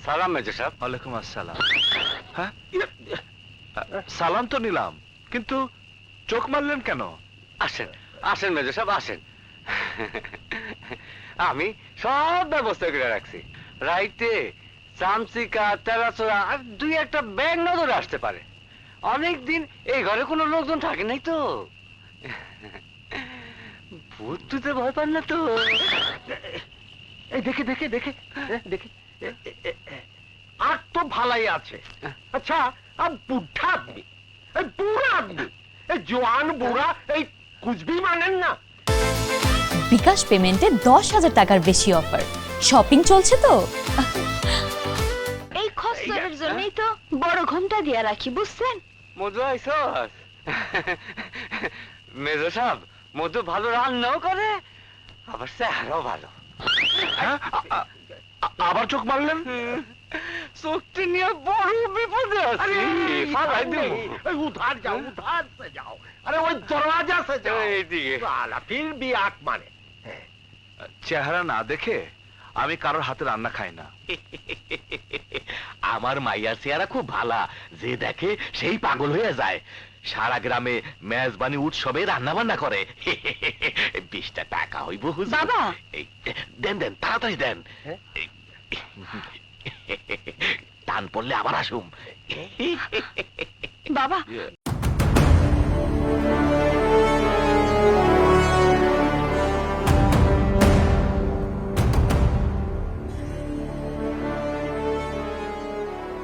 সালাম মেজর সাহেব। ওয়ালাইকুম আসসালাম। হ্যাঁ, সালাম তো নিলাম, কিন্তু চোখ মারলেন কেন? আসেন আসেন মেজর সাহেব আসেন। আমি সব ব্যবস্থা করে রাখছি। রাইতে চামচিকা তেরাচোরা আর দুই একটা ব্যাগ নজরে আসতে পারে। অনেকদিন এই ঘরে কোনো লোকজন থাকে নাই তো। ভূত তুইতে ভয় পান না তো? এই দেখে দেখে দেখে দেখে আর তো ভালাই আছে। আচ্ছা, अब बुढ़ा आदमी, बूढ़ा आदमी, जवान बूढ़ा कुछ भी मानेन ना। বিকাশ পেমেন্টে 10,000 টাকার বেশি অফার। শপিং চলছে তো। এই খসড়ার জন্যই তো বড় ঘুমটা দিয়া রাখি, বুঝছেন? মধু আইসস? মেজর সাহেব মধু ভালো রান্নাও করে, আবার চেহারাও ভালো। হ্যাঁ, আবার চোখ মারলেন? চোখটি নিয়ে বড় বিপদে আছি। ফালাই দেবো। उधर जाओ, उधर से जाओ। अरे वो दरवाजा से जाओ। এইদিকে। साला फिर भी आंख मारे। চেহারা না দেখে আমি কারোর হাতে রান্না খাই না। আমার মাইয়ার চেহারা খুব ভালা, যে দেখে সেই পাগল হয়ে যায়। সারা গ্রামে মেজবানি উৎসবে রান্না বান্না করে। 20টা টাকা হইব হুজুর। বাবা। এই, দেন দেন, তাড়াতাড়ি দেন। টান পড়লে আবার আসুম। বাবা